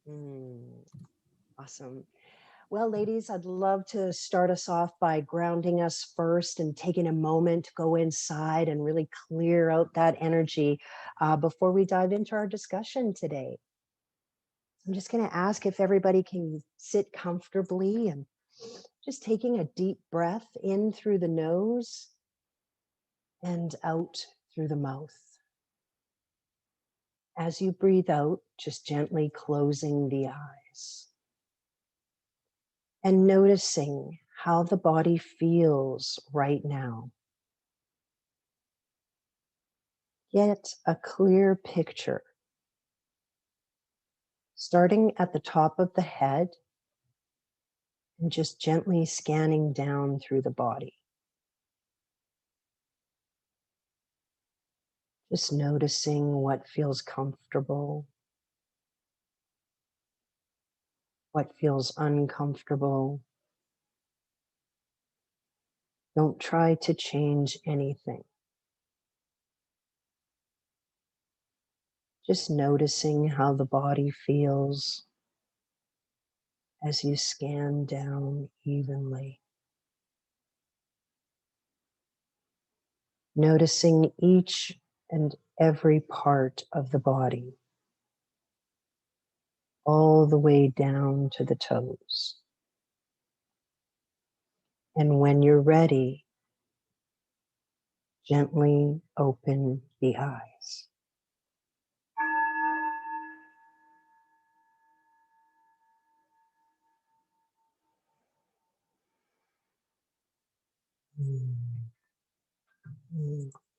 Mm, awesome. Well, ladies, I'd love to start us off by grounding us first and taking a moment to go inside and really clear out that energy before we dive into our discussion today. I'm just going to ask if everybody can sit comfortably and just taking a deep breath in through the nose and out through the mouth. As you breathe out, just gently closing the eyes and noticing how the body feels right now. Get a clear picture, starting at the top of the head and just gently scanning down through the body. Just noticing what feels comfortable, what feels uncomfortable. Don't try to change anything. Just noticing how the body feels as you scan down evenly. Noticing each and every part of the body, all the way down to the toes. And when you're ready, gently open the eyes.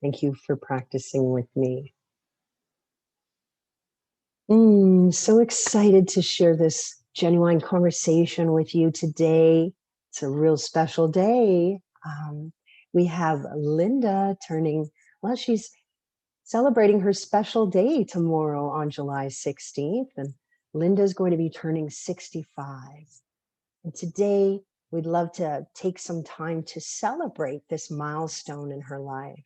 Thank you for practicing with me. So excited to share this genuine conversation with you today. It's a real special day. We have Linda turning, well, she's celebrating her special day tomorrow on July 16th, and Linda's going to be turning 65. And today, we'd love to take some time to celebrate this milestone in her life.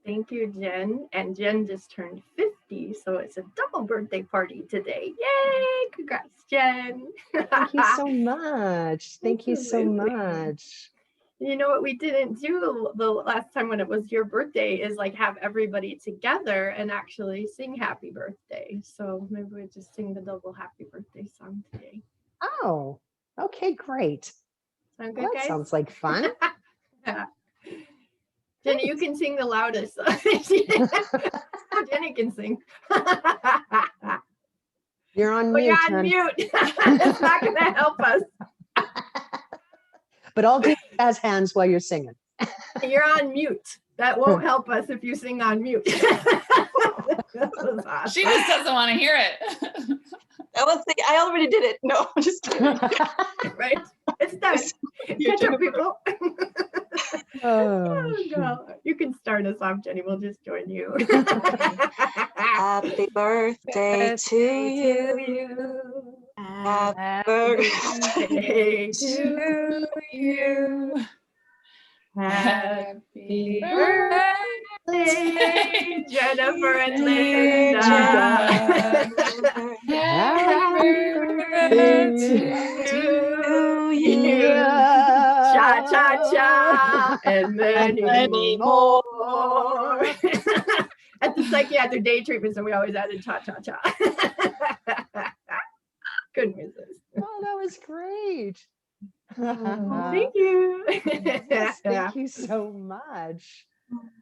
Thank you, Jen. And Jen just turned 50, so it's a double birthday party today. Yay! Congrats, Jen. Thank you so much. Thank you so much. You know what we didn't do the last time when it was your birthday is like have everybody together and actually sing happy birthday. So maybe we just sing the double happy birthday song today. Oh, okay, great. Sound good, Well, that guys? sounds like fun. Jenny, you can sing the loudest. Jenny can sing. You're on mute. You're on mute. It's not going to help us. But I'll do jazz hands while you're singing. You're on mute. That won't help us if you sing on mute. Awesome. She just doesn't want to hear it. I already did it. No, I'm just kidding. Right? It's done. Catch up, people. Oh, no. You can start us off, Jenny. We'll just join you. Happy birthday to you. Happy birthday to you. Happy birthday, Jennifer and Linda. Happy birthday to you. Cha cha cha, and many more. At the psychiatric day treatment, so we always added cha cha cha. Couldn't resist. Oh, that was great. Thank you. Yes, thank you so much.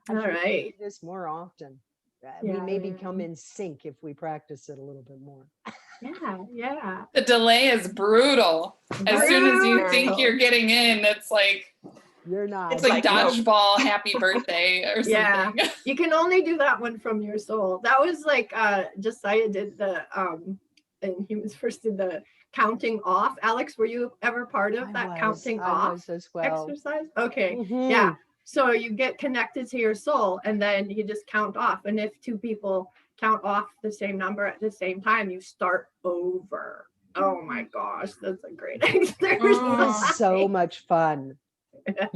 All right. Do this more often. We may become in sync if we practice it a little bit more. Yeah. The delay is brutal. As soon as you think you're getting in, it's like you're not. It's like dodgeball, happy birthday or something. Yeah. You can only do that one from your soul. That was like Josiah did the and he was first did the counting off. Alex, were you ever part of that counting off as well. exercise? Okay. Mm-hmm. Yeah. So you get connected to your soul and then you just count off. And if two people count off the same number at the same time, you start over. Oh my gosh, that's a great exercise. So much fun.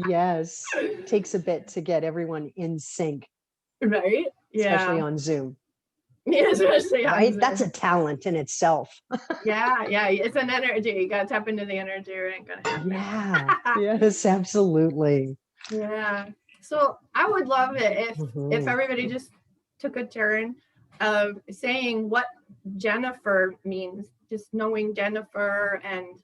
Yes. It takes a bit to get everyone in sync. Right? Yeah. Especially on Zoom. Yeah, especially on Right? Zoom. That's a talent in itself. Yeah, it's an energy. You gotta tap into the energy or it ain't gonna happen. Yeah. Yes, absolutely. Yeah. So I would love it if Mhm. everybody just took a turn of saying what Jennifer means, just knowing Jennifer and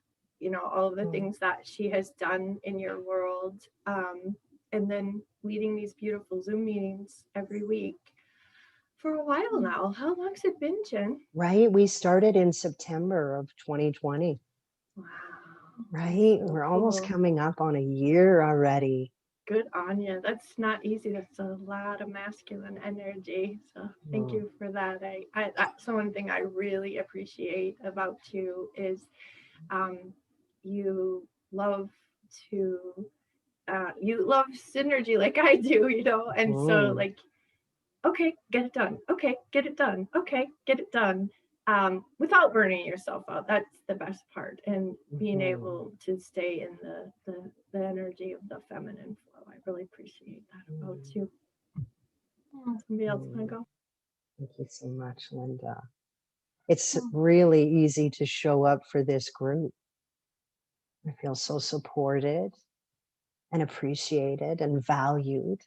all of the things that she has done in your world, and then leading these beautiful Zoom meetings every week for a while now. How long's it been, Jen? Right. We started in September of 2020. Wow. Right. So We're almost cool. coming up on a year already. Good on you. That's not easy. That's a lot of masculine energy. So thank you for that. That's one thing I really appreciate about you is you love to you love synergy like I do, and so like, okay, get it done. Okay, get it done. Okay, get it done. Without burning yourself out. That's the best part. And being able to stay in the energy of the feminine flow. I really appreciate that about you. Somebody else want to go? Thank you so much, Linda. It's really easy to show up for this group. I feel so supported and appreciated and valued.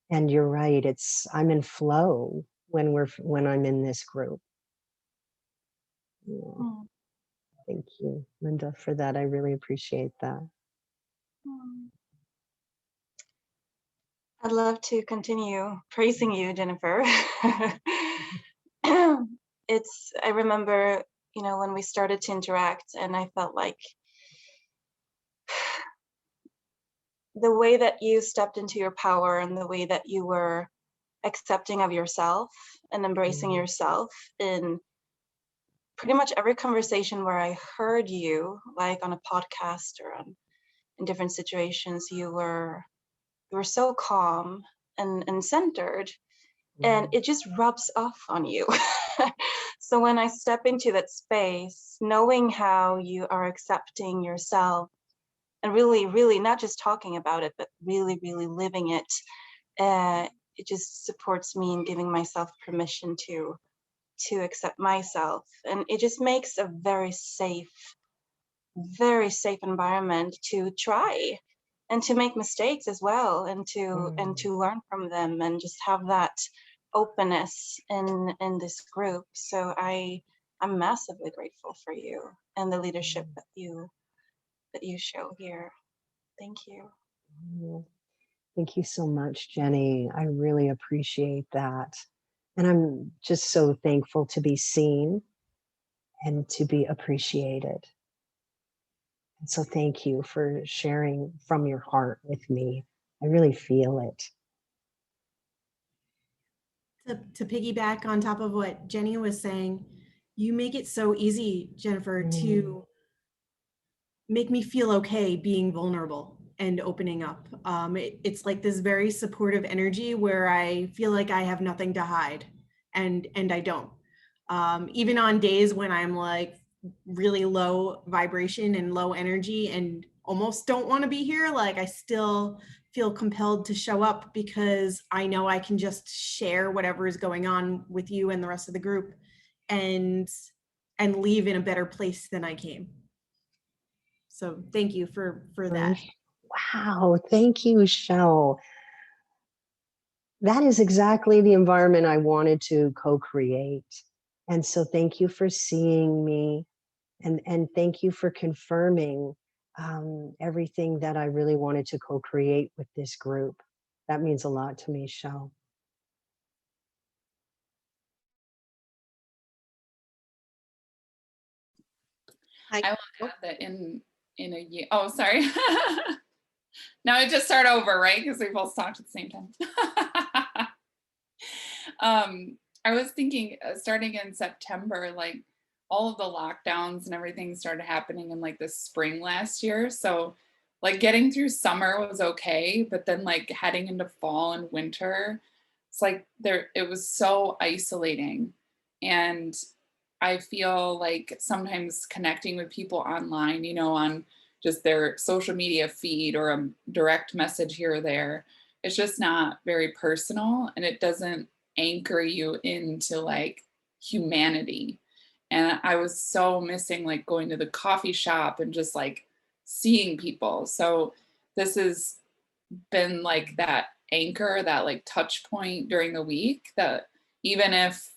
And you're right, I'm in flow when I'm in this group. Yeah. Thank you, Linda, for that. I really appreciate that. I'd love to continue praising you, Jennifer. I remember, when we started to interact, and I felt like the way that you stepped into your power and the way that you were accepting of yourself and embracing yourself in pretty much every conversation where I heard you, like on a podcast or in different situations, you were so calm and centered, and it just rubs off on you. So when I step into that space, knowing how you are accepting yourself and really, really not just talking about it, but really, really living it, it just supports me in giving myself permission to accept myself. And it just makes a very safe environment to try and to make mistakes as well, and to learn from them, and just have that openness in this group. So I'm massively grateful for you and the leadership that you show here. Thank you. Thank you so much, Jenny. I really appreciate that. And I'm just so thankful to be seen and to be appreciated. And so thank you for sharing from your heart with me. I really feel it. To piggyback on top of what Jenny was saying, you make it so easy, Jennifer, to make me feel okay being vulnerable and opening up. It's like this very supportive energy where I feel like I have nothing to hide, and I don't. Even on days when I'm like really low vibration and low energy and almost don't want to be here, like I still feel compelled to show up because I know I can just share whatever is going on with you and the rest of the group and leave in a better place than I came. So thank you for that. Wow, thank you, Shell. That is exactly the environment I wanted to co-create. And so thank you for seeing me, and thank you for confirming everything that I really wanted to co-create with this group. That means a lot to me, Shell. I will add that in a year. Oh, sorry. Now I just start over, right? Because we both talked at the same time. I was thinking starting in September, like all of the lockdowns and everything started happening in like the spring last year. So like getting through summer was okay, but then like heading into fall and winter, it's like it was so isolating. And I feel like sometimes connecting with people online, on just their social media feed or a direct message here or there, it's just not very personal, and it doesn't anchor you into like humanity. And I was so missing like going to the coffee shop and just like seeing people. So this has been like that anchor, that like touch point during the week, that even if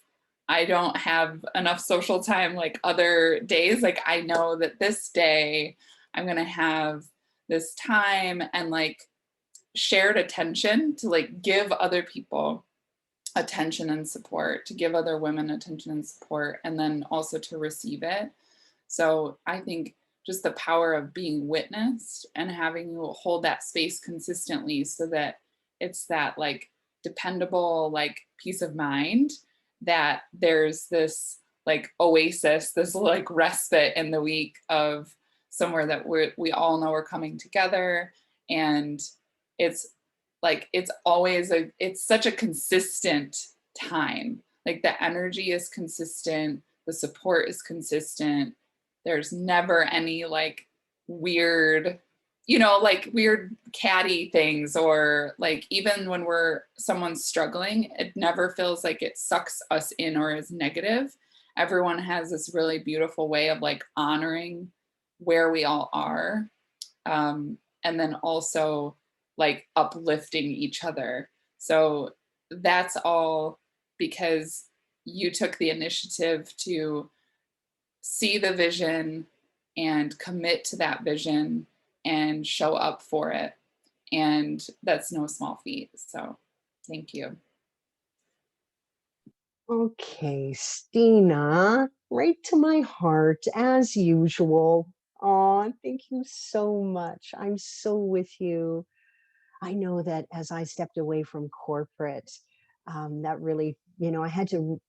I don't have enough social time like other days, like I know that this day I'm gonna have this time and like shared attention to like give other people attention and support, to give other women attention and support, and then also to receive it. So I think just the power of being witnessed and having you hold that space consistently, so that it's that like dependable like peace of mind, that there's this like oasis, this like respite in the week of somewhere that we all know we're coming together. And it's like it's always it's such a consistent time. Like the energy is consistent, the support is consistent. There's never any like weird, like weird catty things, or like even when someone's struggling, it never feels like it sucks us in or is negative. Everyone has this really beautiful way of like honoring where we all are, and then also like uplifting each other. So that's all because you took the initiative to see the vision and commit to that vision and show up for it. And that's no small feat. So thank you. Okay, Stina, right to my heart as usual. Oh, thank you so much. I'm so with you. I know that as I stepped away from corporate, that really, I had to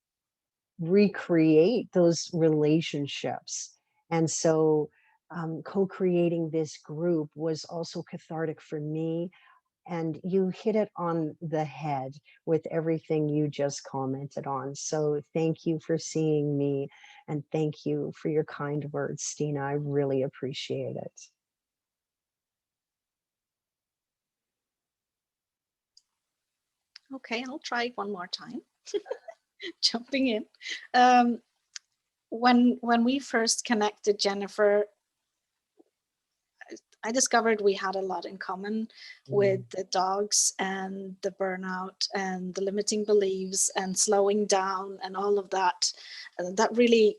recreate those relationships. And so co-creating this group was also cathartic for me. And you hit it on the head with everything you just commented on. So thank you for seeing me, and thank you for your kind words, Stina. I really appreciate it. Okay, I'll try one more time. Jumping in. When we first connected, Jennifer, I discovered we had a lot in common with the dogs and the burnout and the limiting beliefs and slowing down and all of that. That really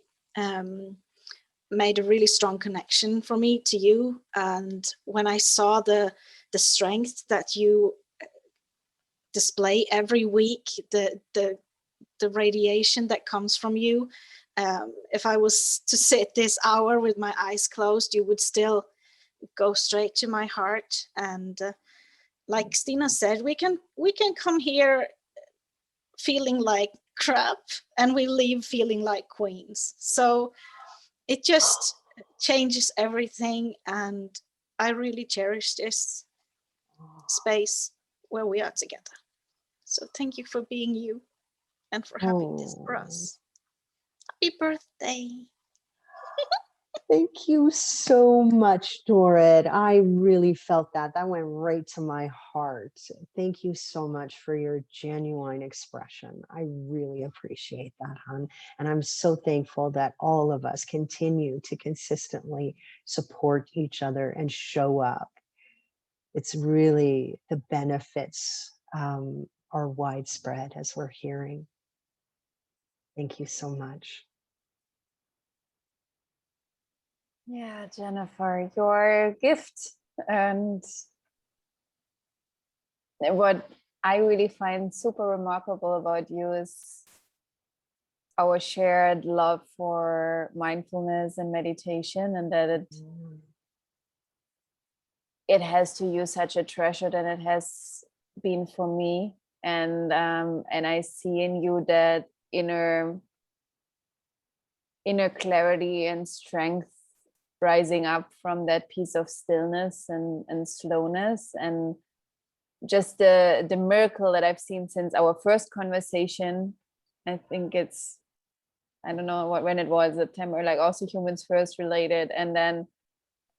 made a really strong connection for me to you. And when I saw the strength that you display every week, the radiation that comes from you, if I was to sit this hour with my eyes closed, you would still go straight to my heart. And like Stina said, we can come here feeling like crap and we leave feeling like queens. So it just changes everything, and I really cherish this space where we are together. So thank you for being you and for having this for us. Happy birthday. Thank you so much, Dorit. I really felt that. That went right to my heart. Thank you so much for your genuine expression. I really appreciate that, hon. And I'm so thankful that all of us continue to consistently support each other and show up. It's really, the benefits are widespread, as we're hearing. Thank you so much. Yeah, Jennifer, your gift. And what I really find super remarkable about you is our shared love for mindfulness and meditation, and that it has to you such a treasure than it has been for me. And I see in you that inner clarity and strength rising up from that piece of stillness and slowness, and just the miracle that I've seen since our first conversation. I think it's, I don't know when it was, September, like also Humans First related, and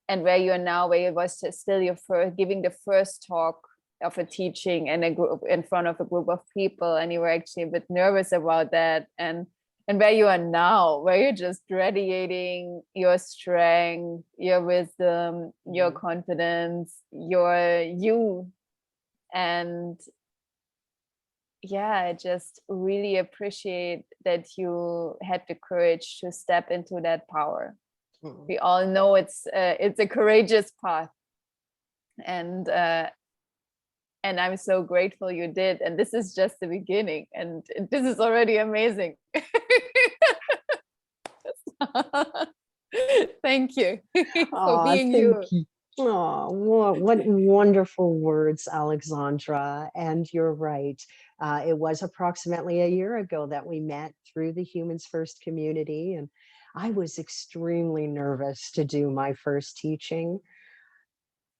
where you are now, where it was still your first, giving the first talk of a teaching in a group, in front of a group of people, and you were actually a bit nervous about that, and where you are now, where you're just radiating your strength, your wisdom, your confidence, your you. And yeah, I just really appreciate that you had the courage to step into that power. We all know it's a courageous path, and I'm so grateful you did. And this is just the beginning, and this is already amazing. Thank you for being you. Oh, what wonderful words, Alexandra. And you're right. It was approximately a year ago that we met through the Humans First community, and I was extremely nervous to do my first teaching.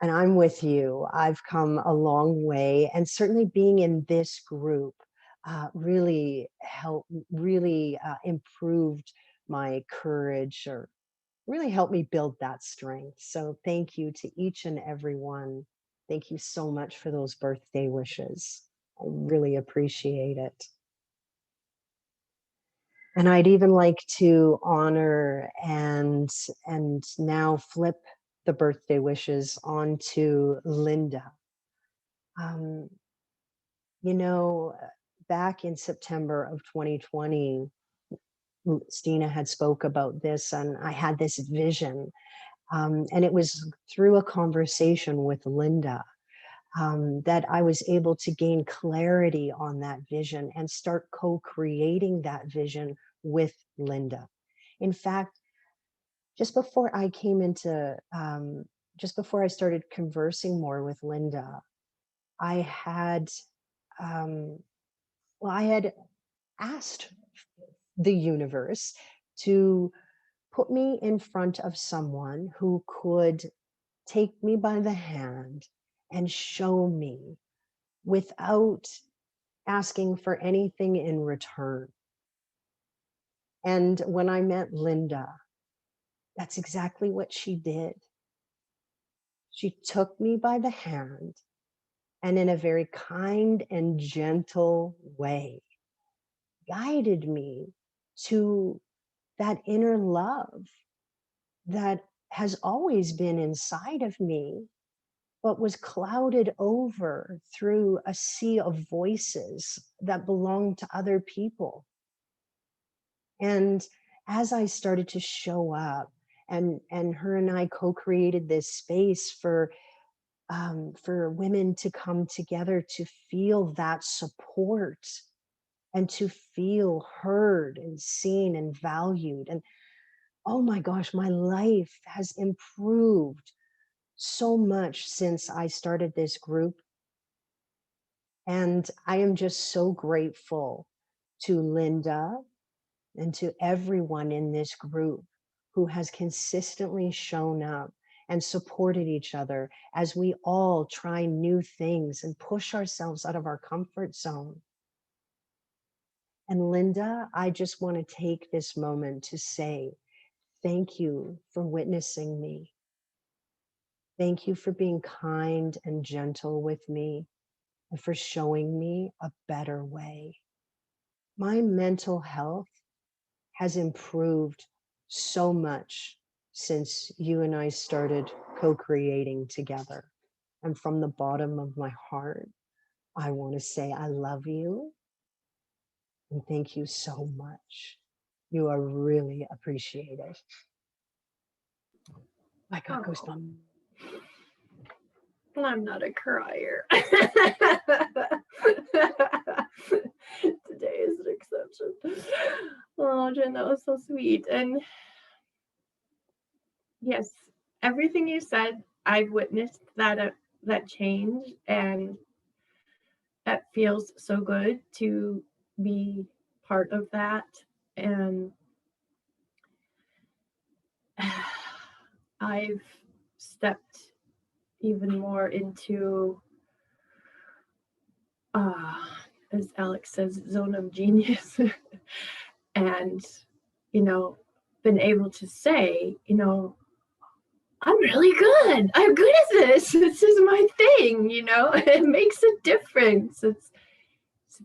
And I'm with you. I've come a long way, and certainly being in this group really helped, really improved my courage, or really helped me build that strength. So thank you to each and every one. Thank you so much for those birthday wishes. I really appreciate it. And I'd even like to honor and now flip the birthday wishes onto Linda. You know, back in September of 2020, Stina had spoke about this, and I had this vision. And it was through a conversation with Linda that I was able to gain clarity on that vision and start co-creating that vision with Linda. In fact, just before I came into, just before I started conversing more with Linda, I had, I had asked the universe to put me in front of someone who could take me by the hand and show me without asking for anything in return. And when I met Linda, that's exactly what she did. She took me by the hand, and in a very kind and gentle way, guided me to that inner love that has always been inside of me, but was clouded over through a sea of voices that belonged to other people. And as I started to show up, and her and I co-created this space for women to come together to feel that support and to feel heard and seen and valued. And oh my gosh, my life has improved so much since I started this group. And I am just so grateful to Linda and to everyone in this group who has consistently shown up and supported each other as we all try new things and push ourselves out of our comfort zone. And Linda, I just want to take this moment to say thank you for witnessing me. Thank you for being kind and gentle with me, and for showing me a better way. My mental health has improved so much since you and I started co-creating together. And from the bottom of my heart, I want to say I love you and thank you so much. You are really appreciated. I got goosebumps. I'm not a crier. Today is an exception. Oh, Jen, that was so sweet. And yes, everything you said, I've witnessed that change, and that feels so good to be part of that. And I've stepped even more into, as Alex says, zone of genius. And, been able to say, I'm really good. I'm good at this. This is my thing, you know. It makes a difference. It's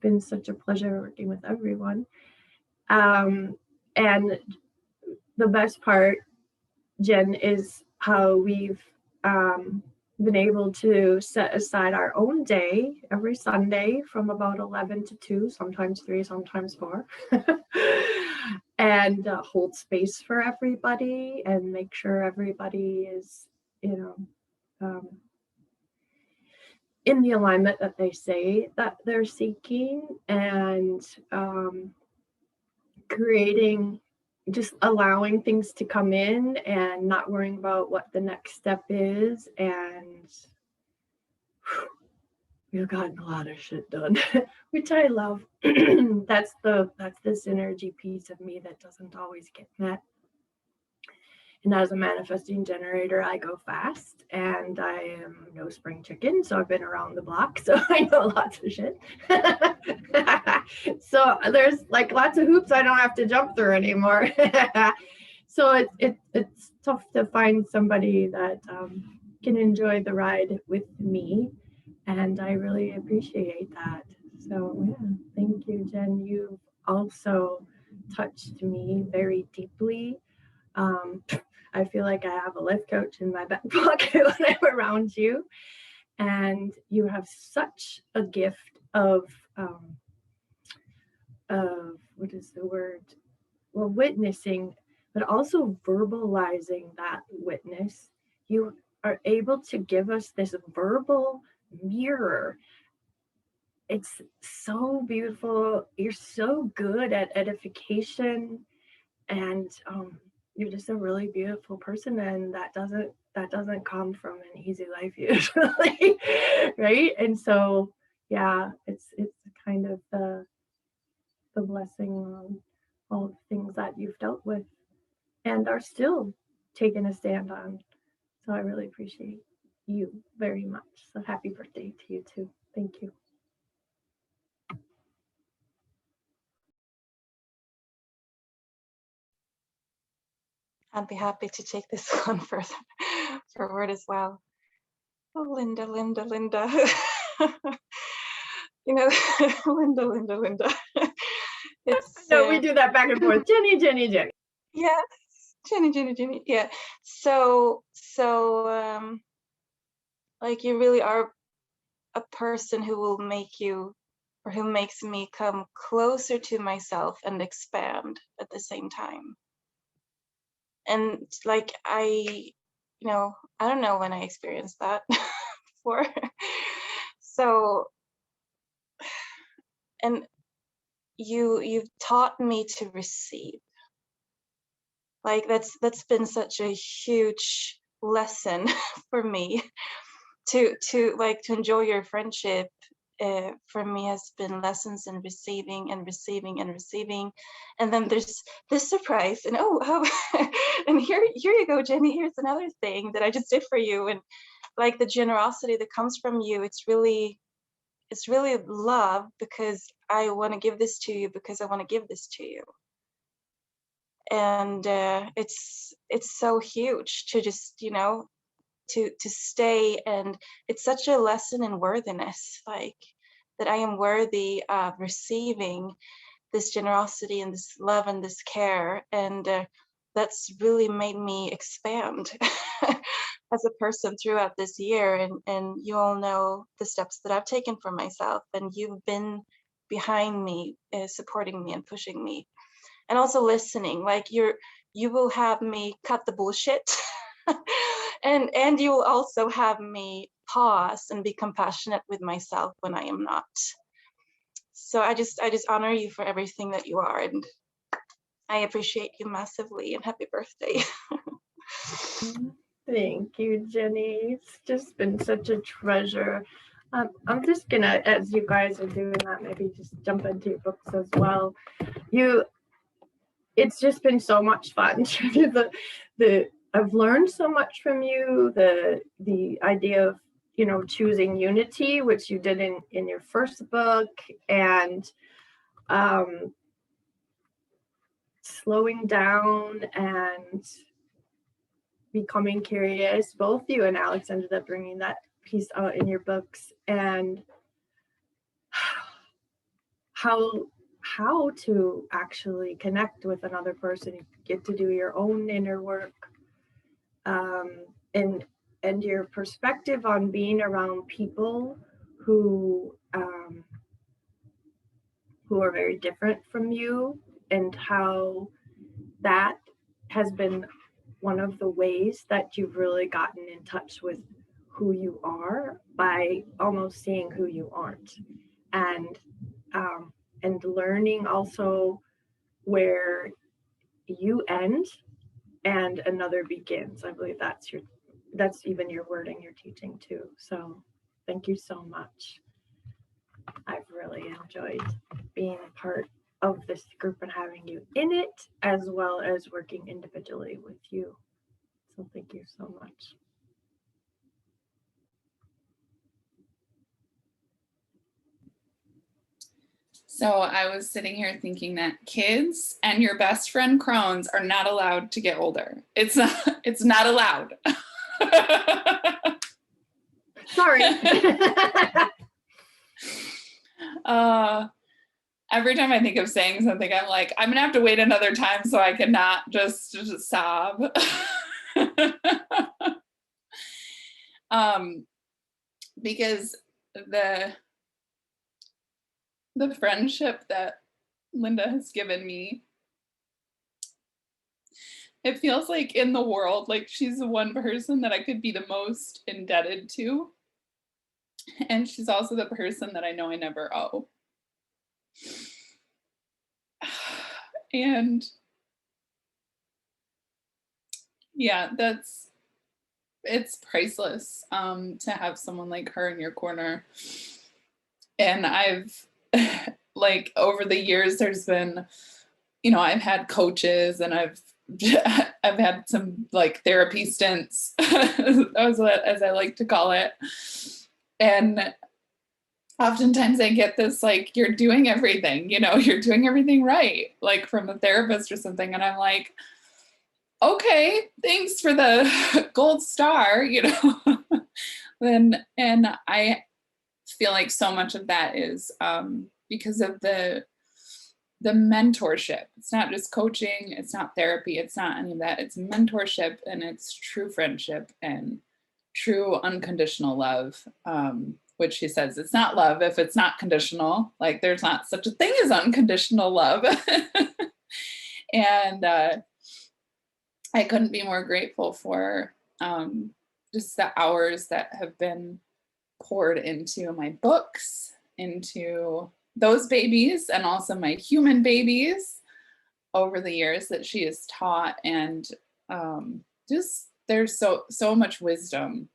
been such a pleasure working with everyone. And the best part, Jen, is how we've been able to set aside our own day every Sunday from about 11 to 2, sometimes 3, sometimes 4, and hold space for everybody and make sure everybody is, you know, in the alignment that they say that they're seeking, and creating, just allowing things to come in and not worrying about what the next step is. And we've gotten a lot of shit done, which I love. That's the synergy piece of me that doesn't always get met. And as a manifesting generator, I go fast, and I am no spring chicken. So I've been around the block, so I know lots of shit. So there's like lots of hoops I don't have to jump through anymore. So it's tough to find somebody that can enjoy the ride with me. And I really appreciate that. So yeah, thank you, Jen. You've also touched me very deeply. I feel like I have a life coach in my back pocket when I'm around you. And you have such a gift of what is the word? Well, witnessing, but also verbalizing that witness. You are able to give us this verbal mirror. It's so beautiful. You're so good at edification, and you're just a really beautiful person, and that doesn't come from an easy life usually. Right? And so yeah, it's kind of the blessing on all the things that you've dealt with and are still taking a stand on. So I really appreciate you very much. So happy birthday to you too. Thank you. I'd be happy to take this one further forward as well. Oh, Linda. You know, Linda. It's no, we do that back and forth. Jenny. Yeah, Jenny. Yeah. So like you really are a person who will make you, or who makes me come closer to myself and expand at the same time. And like I don't know when I experienced that before. So, and you've taught me to receive. Like that's been such a huge lesson for me. To enjoy your friendship, for me has been lessons in receiving, and then there's this surprise, and and here you go, Jenny, here's another thing that I just did for you. And like the generosity that comes from you, it's really love, because I want to give this to you, because I want to give this to you. And it's so huge to just to stay. And it's such a lesson in worthiness, like that I am worthy of receiving this generosity and this love and this care. And that's really made me expand as a person throughout this year. And you all know the steps that I've taken for myself, and you've been behind me, supporting me and pushing me, and also listening. Like you will have me cut the bullshit. And you will also have me pause and be compassionate with myself when I am not. So I just honor you for everything that you are, and I appreciate you massively, and happy birthday. Thank you, Jenny. It's just been such a treasure. I'm just gonna, as you guys are doing that, maybe just jump into your books as well. It's just been so much fun. I've learned so much from you. The idea of choosing unity, which you did in your first book, and slowing down and becoming curious. Both you and Alex ended up bringing that piece out in your books, and how to actually connect with another person. You get to do your own inner work, and your perspective on being around people who are very different from you, and how that has been one of the ways that you've really gotten in touch with who you are by almost seeing who you aren't, and learning also where you end and another begins. I believe that's even your wording you're teaching too. So thank you so much. I've really enjoyed being a part of this group and having you in it, as well as working individually with you. So thank you so much. So I was sitting here thinking that kids and your best friend Crohn's are not allowed to get older. It's not allowed. Sorry. Every time I think of saying something, I'm like, I'm gonna have to wait another time so I can not just sob. Because the friendship that Linda has given me, it feels like in the world, like she's the one person that I could be the most indebted to. And she's also the person that I know I never owe. And yeah, it's priceless to have someone like her in your corner. And I've like over the years, there's been, I've had coaches, and I've had some like therapy stints, as I like to call it. And oftentimes I get this, like, you're doing everything, you're doing everything right, like from a therapist or something. And I'm like, okay, thanks for the gold star, And I feel like so much of that is because of the mentorship. It's not just coaching, it's not therapy, it's not any of that. It's mentorship, and it's true friendship and true unconditional love, which she says it's not love if it's not conditional. Like there's not such a thing as unconditional love. And I couldn't be more grateful for just the hours that have been poured into my books, into those babies, and also my human babies over the years that she has taught. And just there's so much wisdom,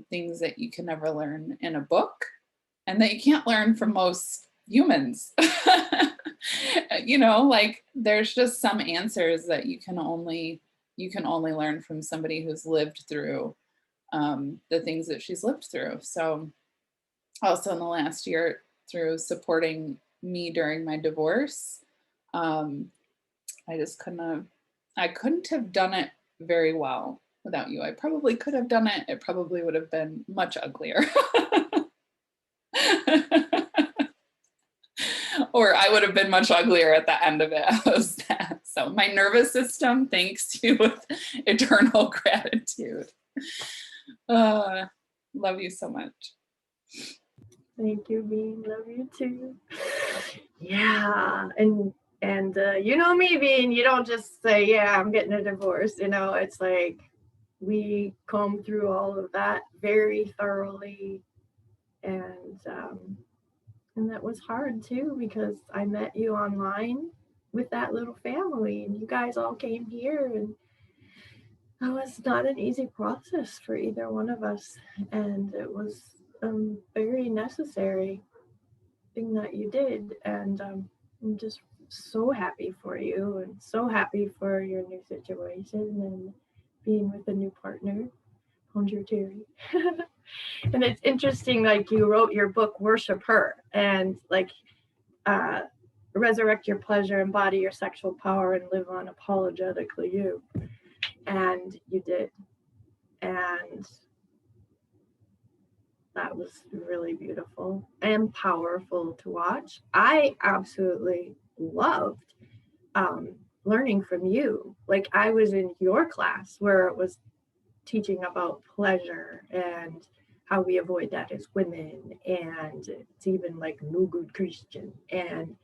things that you can never learn in a book, and that you can't learn from most humans. Like there's just some answers that you can only learn from somebody who's lived through the things that she's lived through. So also in the last year, through supporting me during my divorce, I just couldn't have done it very well without you. I probably could have done it. It probably would have been much uglier. Or I would have been much uglier at the end of it. How's that? So my nervous system thanks you with eternal gratitude. Love you so much. Thank you, Bean. Love you too. Yeah, and you know me, Bean. You don't just say, "Yeah, I'm getting a divorce." It's like we comb through all of that very thoroughly, and that was hard too, because I met you online with that little family, and you guys all came here, and that was not an easy process for either one of us, and it was very necessary thing that you did. And I'm just so happy for you, and so happy for your new situation and being with a new partner. Bonjour, Terry. And it's interesting, like you wrote your book, Worship Her, and like resurrect your pleasure, embody your sexual power, and live unapologetically you. And you did. And that was really beautiful and powerful to watch. I absolutely loved learning from you. Like, I was in your class where it was teaching about pleasure and how we avoid that as women, and it's even like no good Christian, and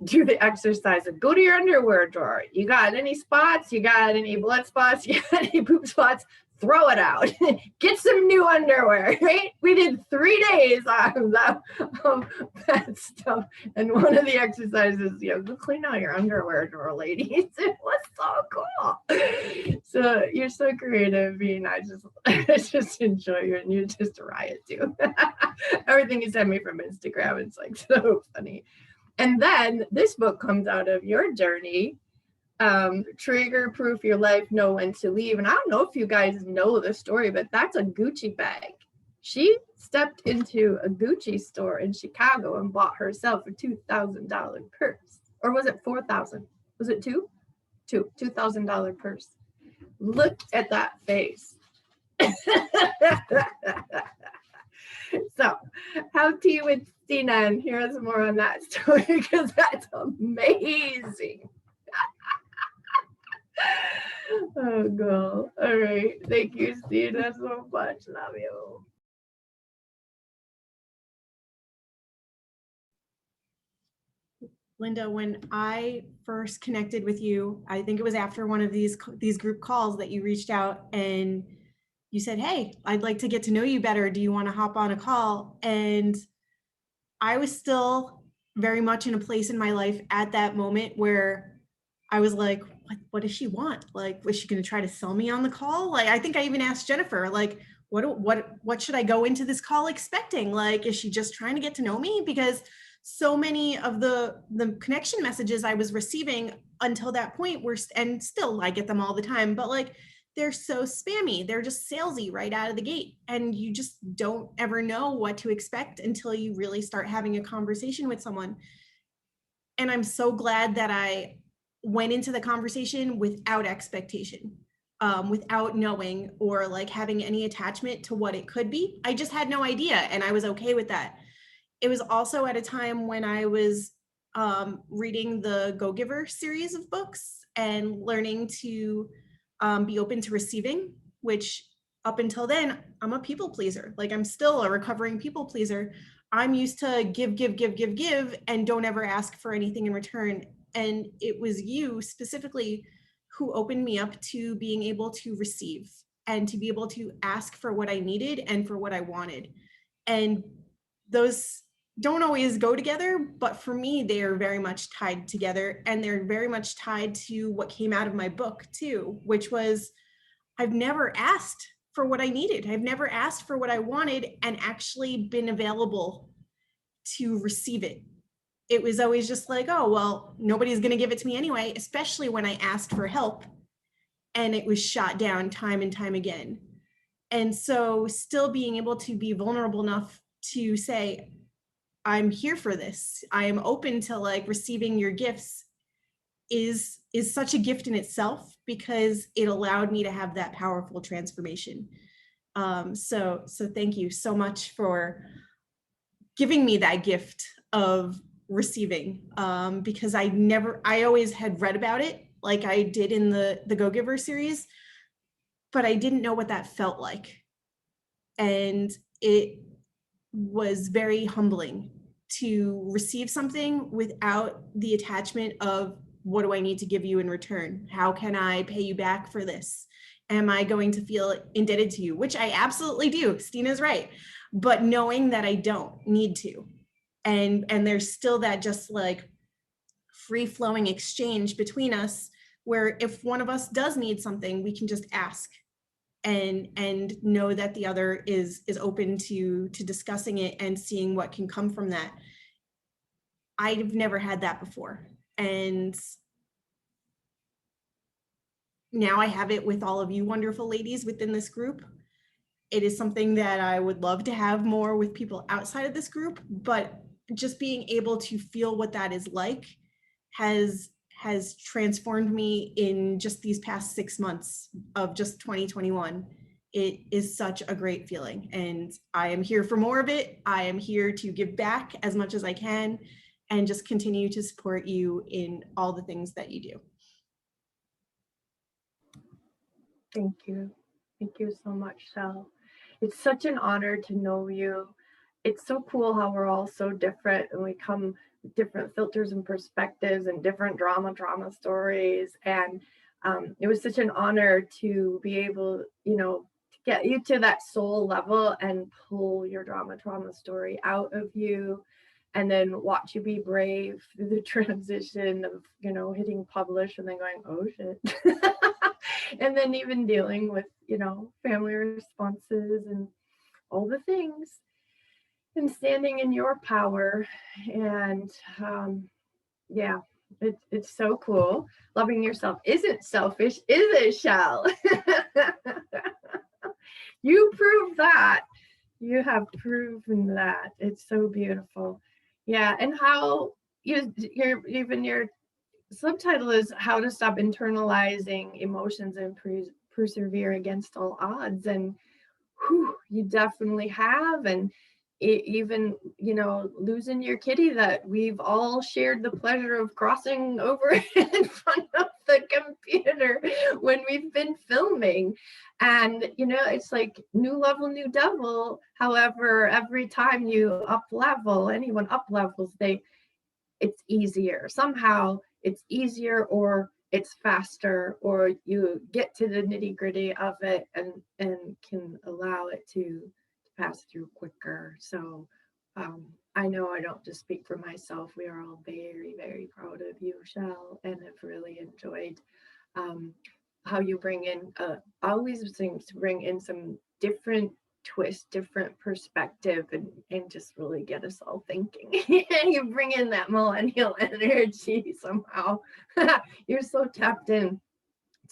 do the exercise of go to your underwear drawer. You got any spots? You got any blood spots? You got any poop spots? Throw it out. Get some new underwear, right? We did 3 days of that stuff. And one of the exercises, go clean out your underwear drawer, ladies. It was so cool. So you're so creative, and I just enjoy you, and you're just a riot too. Everything you send me from Instagram, it's like so funny. And then this book comes out of your journey, Trigger Proof Your Life, Know When to Leave. And I don't know if you guys know the story, but that's a Gucci bag. She stepped into a Gucci store in Chicago and bought herself a $2,000 purse. Or was it $4,000? Was it $2,000 purse. Look at that face. So have tea with Stina and hear us more on that story, because that's amazing. Oh, girl. All right. Thank you, Stina, so much. Love you. Linda, when I first connected with you, I think it was after one of these group calls that you reached out and you said, hey, I'd like to get to know you better. Do you want to hop on a call? And I was still very much in a place in my life at that moment where I was like, what does she want? Like, was she going to try to sell me on the call? Like, I think I even asked Jennifer, like, what should I go into this call expecting? Like, is she just trying to get to know me? Because so many of the connection messages I was receiving until that point were, and still I get them all the time, but like, they're so spammy. They're just salesy right out of the gate. And you just don't ever know what to expect until you really start having a conversation with someone. And I'm so glad that I went into the conversation without expectation, without knowing or like having any attachment to what it could be. I just had no idea, and I was okay with that. It was also at a time when I was reading the Go Giver series of books and learning to be open to receiving, which up until then, I'm a people pleaser. Like, I'm still a recovering people pleaser. I'm used to give, and don't ever ask for anything in return. And it was you specifically who opened me up to being able to receive and to be able to ask for what I needed and for what I wanted. And those don't always go together, but for me, they are very much tied together, and they're very much tied to what came out of my book too, which was, I've never asked for what I needed. I've never asked for what I wanted and actually been available to receive it. It was always just like, oh, well, nobody's going to give it to me anyway, especially when I asked for help and it was shot down time and time again. And so still being able to be vulnerable enough to say, I'm here for this. I am open to like receiving your gifts is such a gift in itself, because it allowed me to have that powerful transformation. So thank you so much for giving me that gift of receiving, because I always had read about it, like I did in the Go Giver series, but I didn't know what that felt like. And it was very humbling to receive something without the attachment of, what do I need to give you in return? How can I pay you back for this? Am I going to feel indebted to you? Which I absolutely do. Stina's right. But knowing that I don't need to. And there's still that just like free flowing exchange between us, where if one of us does need something, we can just ask and know that the other is open to discussing it and seeing what can come from that. I've never had that before. And now I have it with all of you wonderful ladies within this group. It is something that I would love to have more with people outside of this group, but just being able to feel what that is like has has transformed me in just these past 6 months of just 2021. It is such a great feeling, and I am here for more of it. I am here to give back as much as I can and just continue to support you in all the things that you do. Thank you. Thank you so much, Shell. It's such an honor to know you. It's so cool how we're all so different and we come with different filters and perspectives and different drama stories. And it was such an honor to be able, to get you to that soul level and pull your drama story out of you, and then watch you be brave through the transition of, hitting publish and then going, oh shit. And then even dealing with, family responses and all the things, and standing in your power. And yeah, it's so cool. Loving yourself isn't selfish, is it, Shell? You proved that. You have proven that. It's so beautiful. Yeah, and how your subtitle is How to Stop Internalizing Emotions and Persevere Against All Odds. And you definitely have. And even, losing your kitty that we've all shared the pleasure of crossing over in front of the computer when we've been filming. And, it's like new level, new devil. However, every time you up level, anyone up levels, it's easier. Somehow it's easier, or it's faster, or you get to the nitty gritty of it and can allow it to pass through quicker. So I know I don't just speak for myself. We are all very, very proud of you, Shell, and have really enjoyed how you bring in, always seems to bring in some different twist, different perspective, and just really get us all thinking. And you bring in that millennial energy somehow. You're so tapped in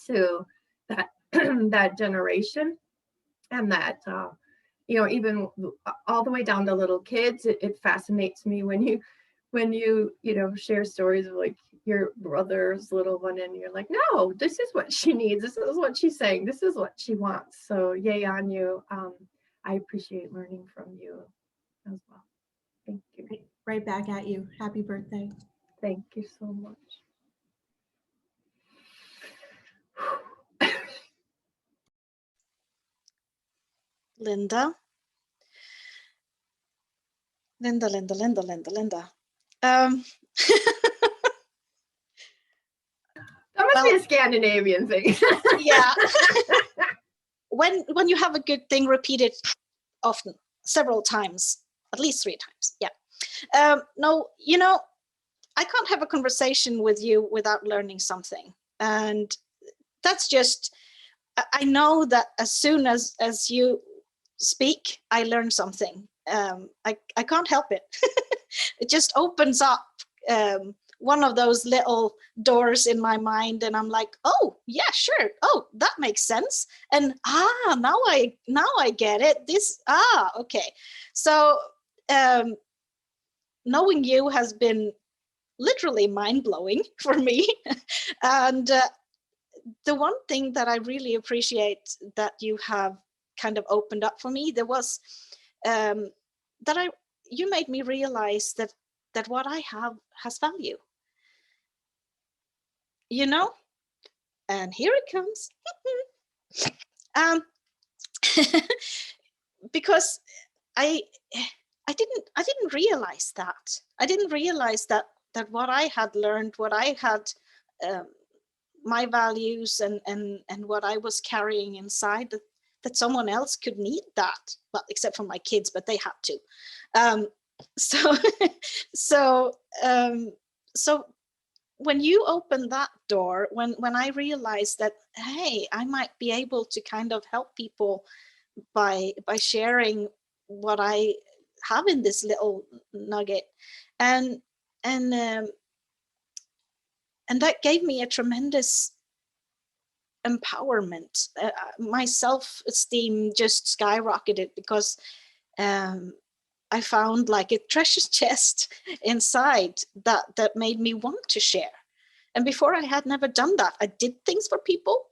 to that that generation, and that even all the way down to little kids. It fascinates me when you share stories of like your brother's little one, and you're like, no, this is what she needs, this is what she's saying, this is what she wants. So yay on you. I appreciate learning from you as well. Thank you. Right back at you. Happy birthday. Thank you so much. Linda. Linda. That must be a Scandinavian thing. Yeah. When you have a good thing repeated often, several times, at least 3 times. Yeah. No, I can't have a conversation with you without learning something. And that's just, I know that as soon as you speak, I learn something. I can't help it. It just opens up one of those little doors in my mind, and I'm like, oh yeah, sure, oh, that makes sense, and now I get it, okay. So knowing you has been literally mind-blowing for me. And the one thing that I really appreciate that you have kind of opened up for me, there was you made me realize that what I have has value. And here it comes. Because I didn't realize that. I didn't realize that what I had learned, what I had, my values and what I was carrying inside, that someone else could need that. Well, except for my kids, but they had to. So when you open that door, when I realized that, hey, I might be able to kind of help people by sharing what I have in this little nugget, and that gave me a tremendous empowerment. My self-esteem just skyrocketed, because I found like a treasure chest inside that made me want to share. And before I had never done that. I did things for people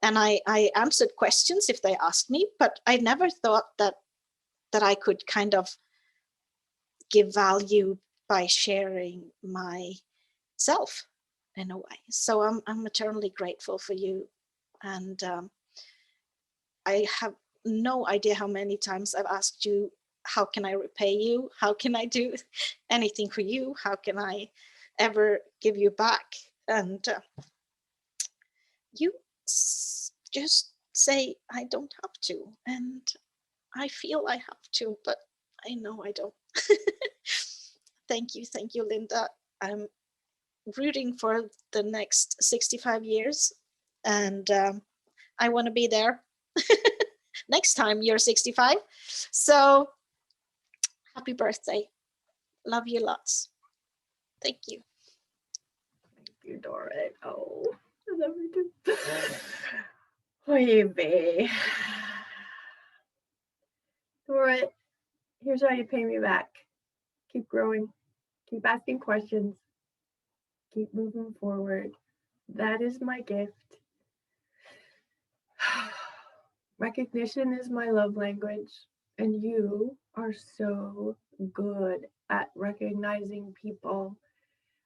and I answered questions if they asked me, but I never thought that I could kind of give value by sharing myself in a way. So I'm eternally grateful for you. And I have no idea how many times I've asked you, how can I repay you? How can I do anything for you? How can I ever give you back? And you just say, I don't have to. And I feel I have to, but I know I don't. Thank you, Linda. I'm rooting for the next 65 years. And I want to be there next time you're 65. So happy birthday. Love you lots. Thank you. Thank you, Dorrit. Oh, I love you too. Oy vey. Dorrit, here's how you pay me back. Keep growing. Keep asking questions. Keep moving forward. That is my gift. Recognition is my love language, and you are so good at recognizing people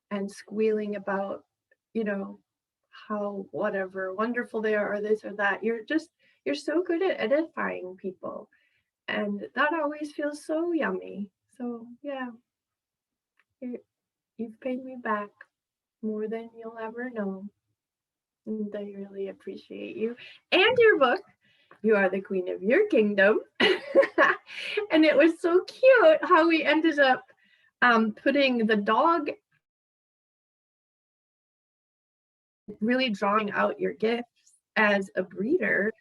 and squealing about, how whatever wonderful they are, or this or that. You're so good at edifying people, and that always feels so yummy. So yeah, you've paid me back more than you'll ever know. And I really appreciate you and your book. You are the queen of your kingdom. And it was so cute how we ended up putting the dog, really drawing out your gifts as a breeder,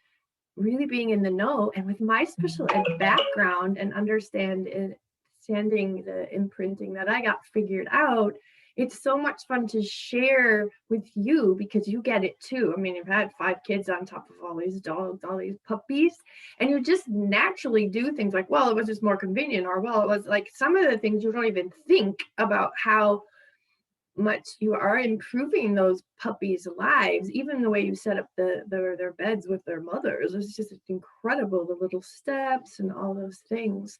really being in the know. And with my special ed background and understanding the imprinting that I got figured out, it's so much fun to share with you because you get it too. I mean, you've had 5 kids on top of all these dogs, all these puppies, and you just naturally do things like, well, it was just more convenient, or well, it was like some of the things you don't even think about how much you are improving those puppies' lives. Even the way you set up their beds with their mothers is just incredible. The little steps and all those things.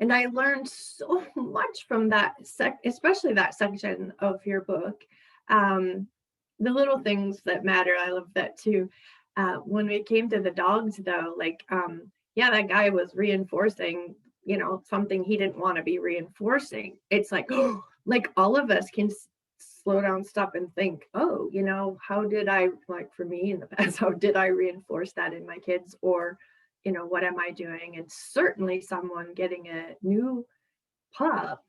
And I learned so much from that, especially that section of your book. The little things that matter, I love that too. When it came to the dogs though, yeah, that guy was reinforcing, something he didn't want to be reinforcing. It's like, oh, like all of us can slow down, stop and think, oh, how did I, like for me in the past, how did I reinforce that in my kids? Or what am I doing? And certainly someone getting a new pup,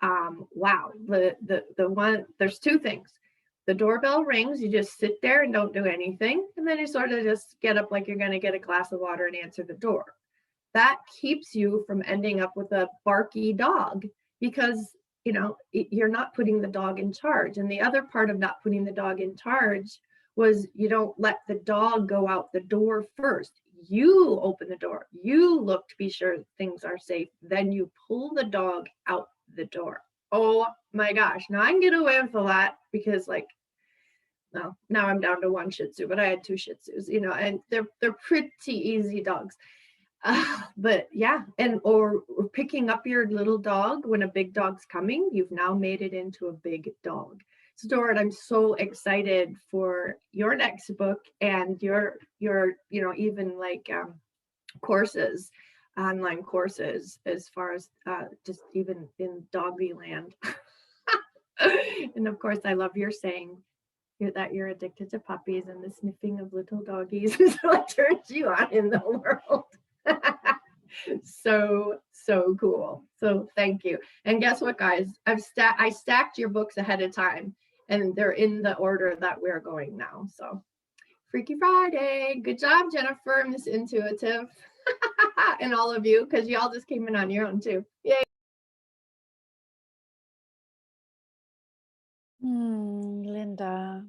wow, the one, there's 2 things. The doorbell rings, you just sit there and don't do anything. And then you sort of just get up like you're going to get a glass of water and answer the door. That keeps you from ending up with a barky dog because, you're not putting the dog in charge. And the other part of not putting the dog in charge was you don't let the dog go out the door first. You open the door, you look to be sure things are safe, then you pull the dog out the door. Oh my gosh, now I can get away with a lot because now I'm down to 1 Shih Tzu, but I had 2 Shih Tzus, and they're pretty easy dogs. But yeah, or picking up your little dog when a big dog's coming, you've now made it into a big dog. So Dorrit, I'm so excited for your next book and your even courses, online courses, as far as just even in doggy land. And of course, I love your saying that you're addicted to puppies, and the sniffing of little doggies is what turns you on in the world. So cool. So thank you. And guess what, guys? I stacked your books ahead of time, and they're in the order that we're going now. So Freaky Friday. Good job, Jennifer, Miss Intuitive. And all of you, because y'all just came in on your own too. Yay. Linda.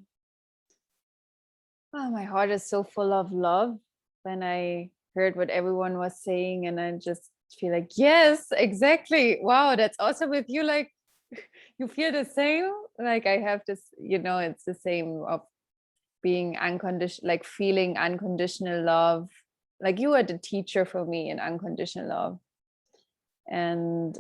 Oh, my heart is so full of love when I heard what everyone was saying, and I just feel like, yes, exactly. Wow, that's also with you, like you feel the same. like I have this, it's the same of being unconditional, like feeling unconditional love. Like you are the teacher for me in unconditional love. And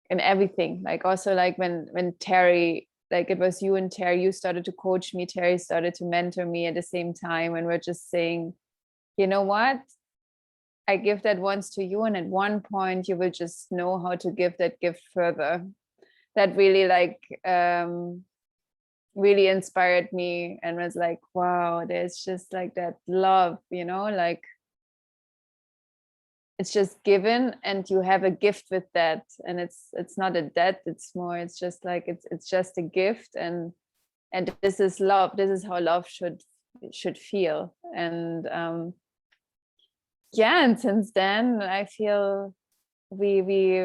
everything, like also like when Terry, like it was you and Terry, you started to coach me, Terry started to mentor me at the same time, and we're just saying, you know what, I give that once to you, and at one point you will just know how to give that gift further. That really like really inspired me, and was like, wow, there's just like that love, like it's just given, and you have a gift with that, and it's not a debt, it's just like it's just a gift, and this is love. This is how love should feel. And and since then I feel we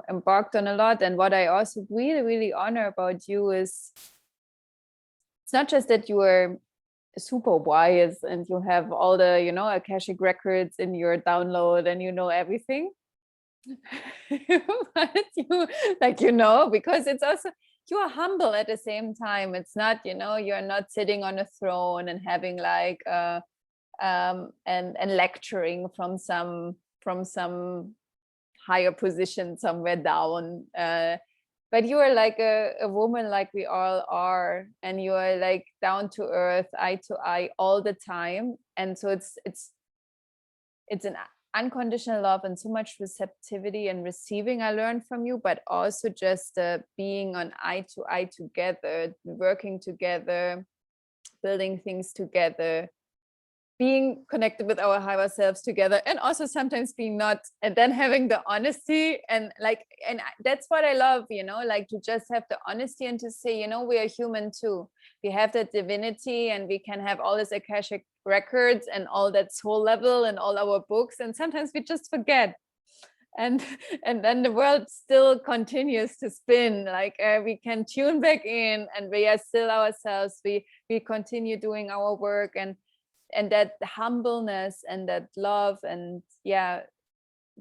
embarked on a lot. And what I also really, really honor about you is it's not just that you are super wise and you have all the Akashic records in your download and everything, but because it's also, you are humble at the same time. It's not, you're not sitting on a throne and having like and lecturing from some higher position somewhere down, but you are like a woman like we all are, and you are like down to earth, eye to eye all the time. And so it's an unconditional love and so much receptivity and receiving I learned from you, but also just being on eye to eye together, working together, building things together, being connected with our higher selves together, and also sometimes being not, and then having the honesty and that's what I love, like to just have the honesty and to say, we are human too. We have that divinity, and we can have all this Akashic records and all that soul level and all our books, and sometimes we just forget. And then the world still continues to spin. Like we can tune back in, and we are still ourselves. We continue doing our work, and that humbleness and that love, and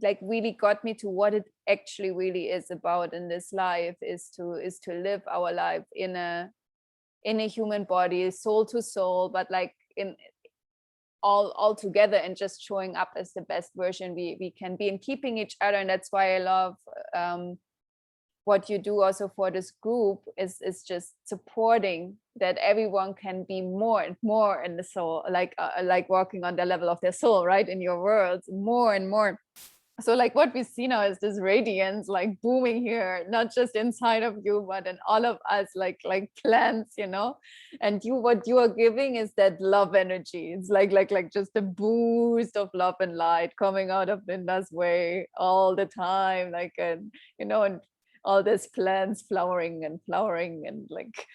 like really got me to what it actually really is about in this life, is to live our life in a human body, soul to soul, but like in all together, and just showing up as the best version we can be, and keeping each other. And that's why I love what you do also for this group, is just supporting that everyone can be more and more in the soul, like walking on the level of their soul, right, in your world, more and more. So like what we see now is this radiance like booming here, not just inside of you, but in all of us, like plants, and what you are giving is that love energy. It's like just a boost of love and light coming out of Linda's way all the time, like, and all these plants flowering and like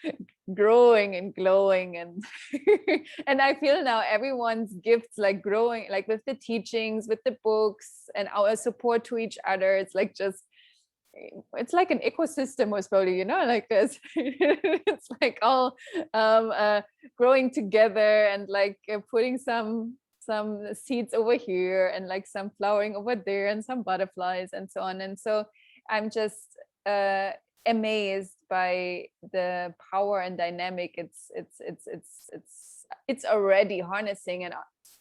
growing and glowing, and and I feel now everyone's gifts like growing, like with the teachings, with the books, and our support to each other. It's like it's like an ecosystem, most probably, like this. It's like all growing together, and like putting some seeds over here, and like some flowering over there, and some butterflies and so on. And so I'm just amazed by the power and dynamic it's already harnessing. And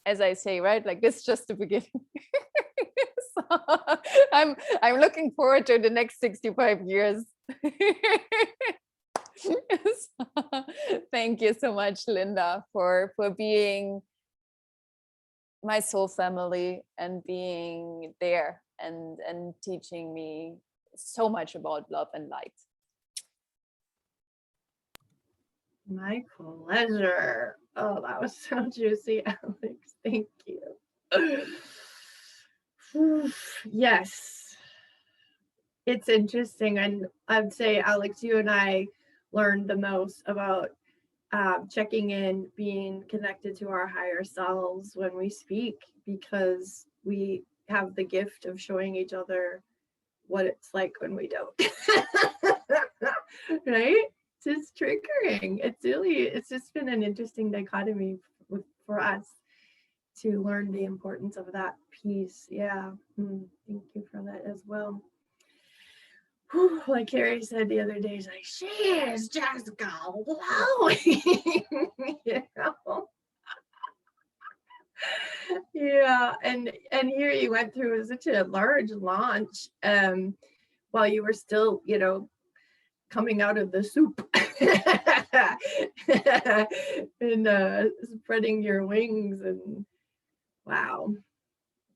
as I say, right, like this is just the beginning. So I'm looking forward to the next 65 years. So, thank you so much, Linda, for being my soul family, and being there and teaching me so much about love and light. My pleasure. Oh, that was so juicy, Alex. Thank you. Yes. It's interesting. And I'd say, Alex, you and I learned the most about checking in, being connected to our higher selves when we speak, because we have the gift of showing each other what it's like when we don't. Right? It's just triggering. It's just been an interesting dichotomy for us to learn the importance of that piece. Yeah. Thank you for that as well. whew, like Carrie said the other day, she's like, she is just glowing. You know? Yeah, and here you went through such a large launch while you were still, you know, coming out of the soup and spreading your wings, and wow.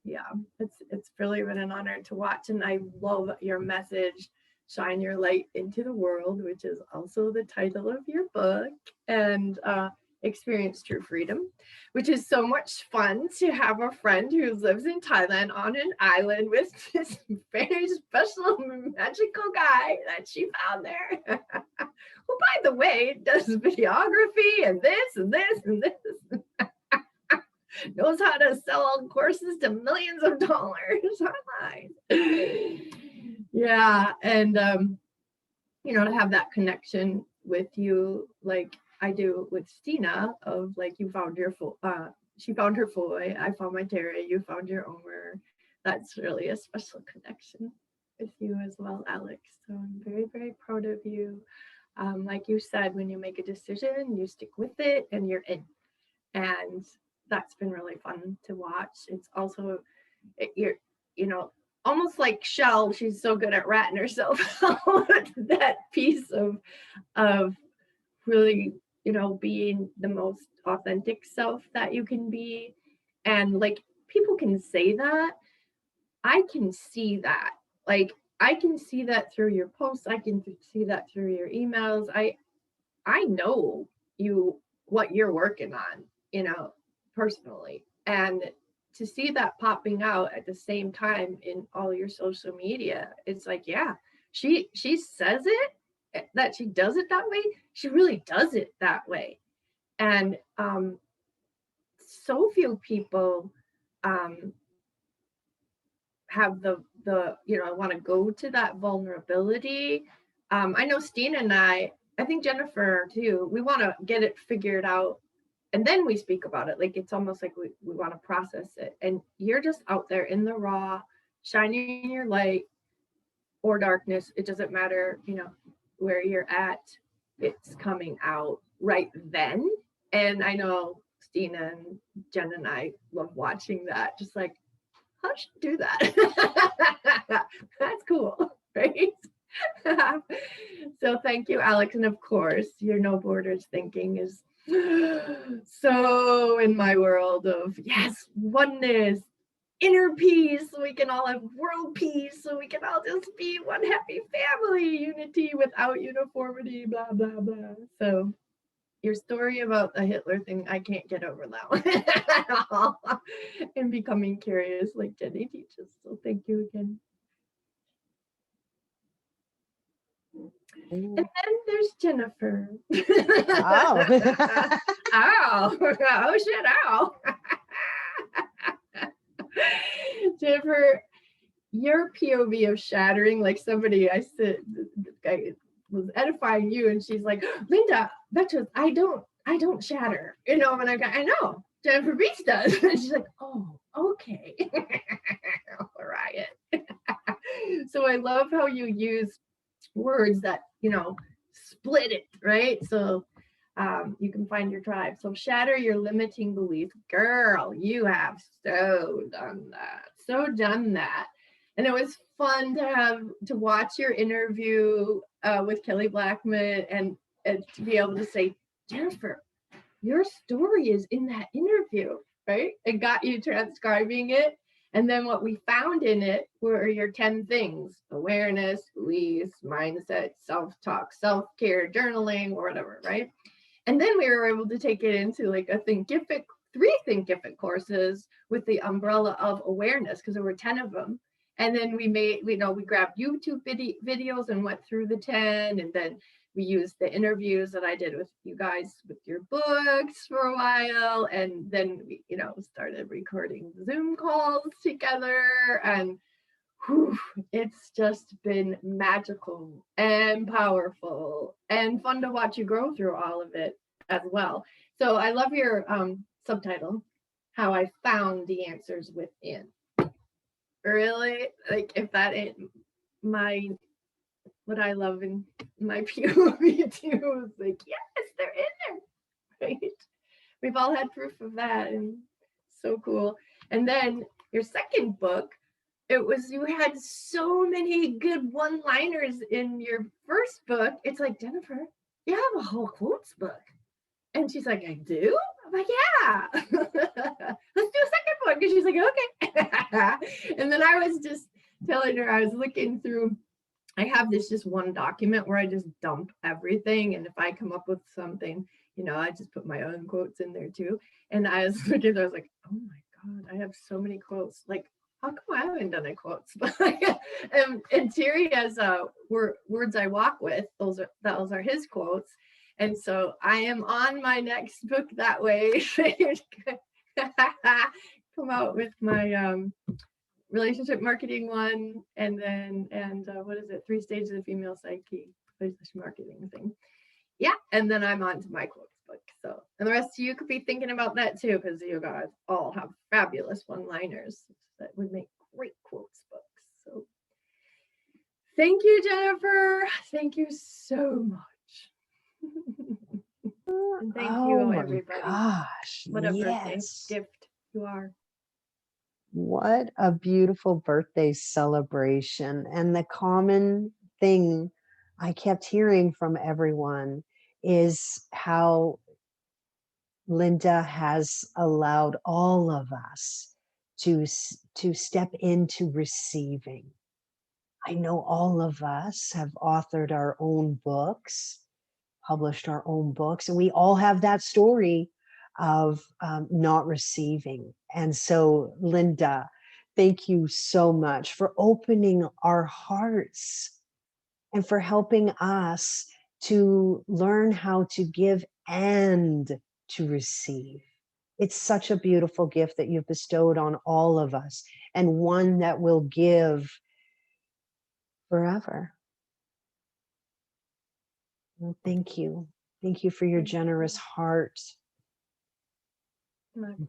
Yeah, it's really been an honor to watch, and I love your message, shine your light into the world, which is also the title of your book, and experience true freedom, which is so much fun to have a friend who lives in Thailand on an island with this very special magical guy that she found there, who, by the way, does videography and this and this and this. Knows how to sell courses to millions of dollars online. Yeah, and you know, to have that connection with you, like I do with Stina, of like, you found your she found her Foy, I found my Terry, you found your Omer. That's really a special connection with you as well, Alex. So I'm very, very proud of you. Like you said, when you make a decision, you stick with it and you're in. And that's been really fun to watch. It's also, you're, you know, almost like Shell, she's so good at ratting herself out. That piece of really, you know, being the most authentic self that you can be. And like, people can say that. I can see that. Like, I can see that through your posts. I can see that through your emails. I know you, what you're working on, you know, personally. And to see that popping out at the same time in all your social media, it's like, yeah, she says it, that she does it that way. She really does it that way. And so few people have the you know, want to go to that vulnerability. I know Stina and I think Jennifer too, we want to get it figured out and then we speak about it. Like, it's almost like we want to process it. And you're just out there in the raw, shining your light or darkness. It doesn't matter, you know, where you're at. It's coming out right then. And I know Stina and Jen and I love watching that. Just like, how'd you do that? That's cool, right? So thank you, Alex. And of course, your no borders thinking is so in my world of, yes, oneness, inner peace, so we can all have world peace, so we can all just be one happy family, unity without uniformity, blah, blah, blah. So your story about the Hitler thing, I can't get over that one at all. And becoming curious like Jenny teaches. So thank you again. And then there's Jennifer. Oh. Oh shit, ow. Jennifer, your POV of shattering, like somebody, I said, I was edifying you, and she's like, Linda, Vettrus, I don't shatter, you know, and I know Jennifer Beach does. And she's like, oh, okay. Riot. So I love how you use words that, you know, split it, right? So you can find your tribe. So shatter your limiting beliefs. Girl, you have so done that. And it was fun to watch your interview with Kelly Blackman and to be able to say, Jennifer, your story is in that interview, right? It got you transcribing it. And then what we found in it were your 10 things: awareness, beliefs, mindset, self-talk, self-care, journaling, or whatever, right? And then we were able to take it into like a Thinkific, 3 Thinkific courses with the umbrella of awareness, because there were 10 of them. And then we grabbed YouTube videos and went through the 10, and then we used the interviews that I did with you guys with your books for a while. And then we, you know, started recording Zoom calls together, and whew, it's just been magical and powerful and fun to watch you grow through all of it as well. So I love your subtitle, How I Found the Answers Within. Really? Like, if that ain't my what I love in my POV too. It's like, yes, they're in there, right? We've all had proof of that, and so cool. And then your second book, you had so many good one-liners in your first book. It's like, Jennifer, you have a whole quotes book. And she's like, I do? I'm like, yeah. Let's do a second book. And she's like, okay. And then I was just telling her, I was looking through, I have this just one document where I just dump everything. And if I come up with something, I just put my own quotes in there too. And I was looking there, I was like, oh my God, I have so many quotes. Like, how come I haven't done any quotes? But and Terry has words I walk with. Those are his quotes. And so I am on my next book that way. Come out with my relationship marketing one, and what is it? 3 stages of female psyche marketing thing. Yeah, and then I'm on to my quotes book. So, and the rest of you could be thinking about that too, because you guys all have fabulous one-liners that would make great quotes books. So, thank you, Jennifer. Thank you so much. And thank you, everybody. Gosh, what a yes. birthday gift you are. What a beautiful birthday celebration. And the common thing I kept hearing from everyone is how Linda has allowed all of us to step into receiving. I know all of us have authored our own books, published our own books, and we all have that story of not receiving. And so, Linda, thank you so much for opening our hearts and for helping us to learn how to give and to receive. It's such a beautiful gift that you've bestowed on all of us, and one that will give forever. Well, thank you. Thank you for your generous heart.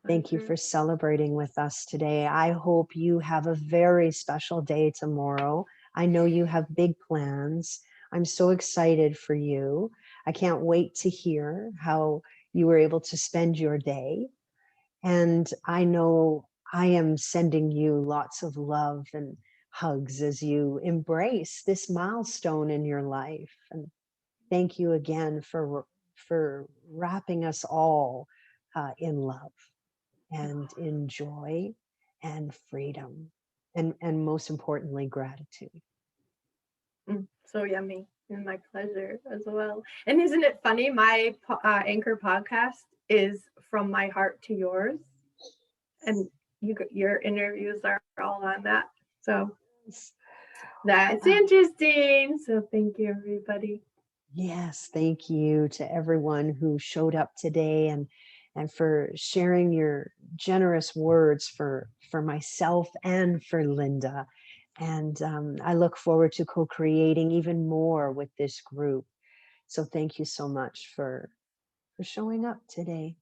Thank you for celebrating with us today. I hope you have a very special day tomorrow. I know you have big plans. I'm so excited for you. I can't wait to hear how you were able to spend your day. And I know I am sending you lots of love and hugs as you embrace this milestone in your life. And thank you again for wrapping us all in love and in joy and freedom, and most importantly, gratitude. So yummy, and my pleasure as well. And isn't it funny? My Anchor podcast is From My Heart to Yours, and your interviews are all on that. So that's interesting. So thank you, everybody. Yes, thank you to everyone who showed up today and for sharing your generous words for myself and for Linda. And I look forward to co-creating even more with this group. So thank you so much for showing up today.